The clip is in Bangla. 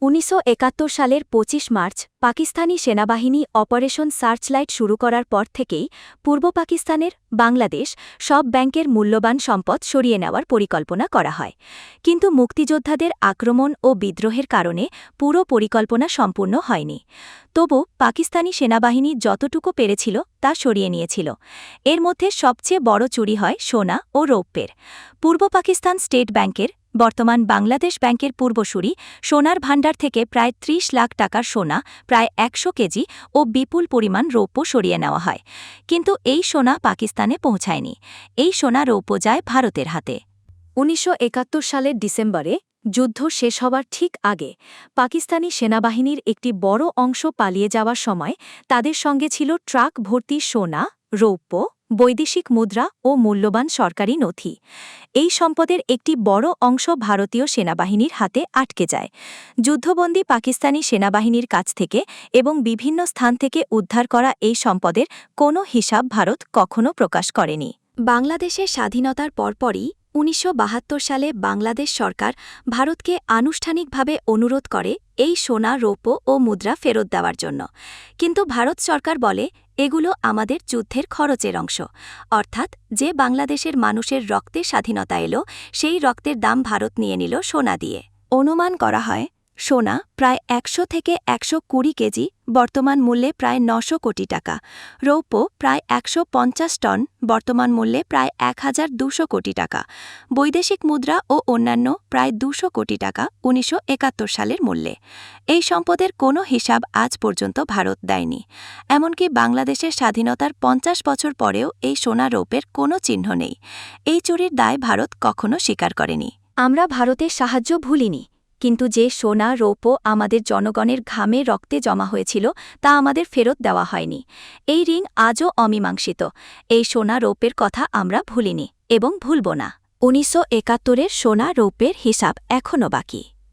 ১৯৭১ সালের ২৫ মার্চ পাকিস্তানি সেনাবাহিনী অপারেশন সার্চলাইট শুরু করার পর থেকেই পূর্ব পাকিস্তানের বাংলাদেশ সব ব্যাংকের মূল্যবান সম্পদ সরিয়ে নেওয়ার পরিকল্পনা করা হয়। কিন্তু মুক্তিযোদ্ধাদের আক্রমণ ও বিদ্রোহের কারণে পুরো পরিকল্পনা সম্পূর্ণ হয়নি। তবু পাকিস্তানি সেনাবাহিনী যতটুকু পেরেছিল তা সরিয়ে নিয়েছিল। এর মধ্যে সবচেয়ে বড় চুরি হয় সোনা ও রৌপ্যের। পূর্ব পাকিস্তান স্টেট ব্যাংকের বর্তমান বাংলাদেশ ব্যাংকের পূর্বসূরি সোনার ভাণ্ডার থেকে প্রায় ৩০ লাখ টাকার সোনা, প্রায় ১০০ কেজি ও বিপুল পরিমাণ রৌপ্য সরিয়ে নেওয়া হয়। কিন্তু এই সোনা পাকিস্তানে পৌঁছায়নি। এই সোনা রৌপ্য যায় ভারতের হাতে। ১৯৭১ সালের ডিসেম্বরে যুদ্ধ শেষ হবার ঠিক আগে পাকিস্তানি সেনাবাহিনীর একটি বড় অংশ পালিয়ে যাওয়ার সময় তাদের সঙ্গে ছিল ট্রাক ভর্তি সোনা, রৌপ্য, বৈদেশিক মুদ্রা ও মূল্যবান সরকারি নথি। এই সম্পদের একটি বড় অংশ ভারতীয় সেনাবাহিনীর হাতে আটকে যায়। যুদ্ধবন্দী পাকিস্তানি সেনাবাহিনীর কাছ থেকে এবং বিভিন্ন স্থান থেকে উদ্ধার করা এই সম্পদের কোনো হিসাব ভারত কখনো প্রকাশ করেনি। বাংলাদেশের স্বাধীনতার পরপরই ১৯৭২ সালে বাংলাদেশ সরকার ভারতকে আনুষ্ঠানিকভাবে অনুরোধ করে এই সোনা, রৌপ্য ও মুদ্রা ফেরত দেওয়ার জন্য। কিন্তু ভারত সরকার বলে, এগুলো আমাদের যুদ্ধের খরচের অংশ। অর্থাৎ যে বাংলাদেশের মানুষের রক্তে স্বাধীনতা এলো, সেই রক্তের দাম ভারত নিয়ে নিল সোনা দিয়ে। অনুমান করা হয় সোনা প্রায় ১০০ থেকে ১২০ কেজি, বর্তমান মূল্যে প্রায় ৯০০ কোটি টাকা। রৌপ্য প্রায় ১৫০ টন, বর্তমান মূল্যে প্রায় ১,২০০ কোটি টাকা। বৈদেশিক মুদ্রা ও অন্যান্য প্রায় ২০০ কোটি টাকা ১৯৭১ সালের মূল্যে। এই সম্পদের কোনো হিসাব আজ পর্যন্ত ভারত দেয়নি। এমনকি বাংলাদেশের স্বাধীনতার ৫০ বছর পরেও এই সোনা রৌপ্যের কোনো চিহ্ন নেই। এই চুরির দায় ভারত কখনো স্বীকার করেনি। আমরা ভারতের সাহায্য ভুলিনি, কিন্তু যে সোনা, রৌপ্য আমাদের জনগণের ঘামে রক্তে জমা হয়েছিল তা আমাদের ফেরত দেওয়া হয়নি। এই ঋণ আজও অমীমাংসিত। এই সোনা, রৌপ্যের কথা আমরা ভুলিনি এবং ভুলব না। ১৯৭১-এর সোনা, রৌপ্যের হিসাব এখনও বাকি।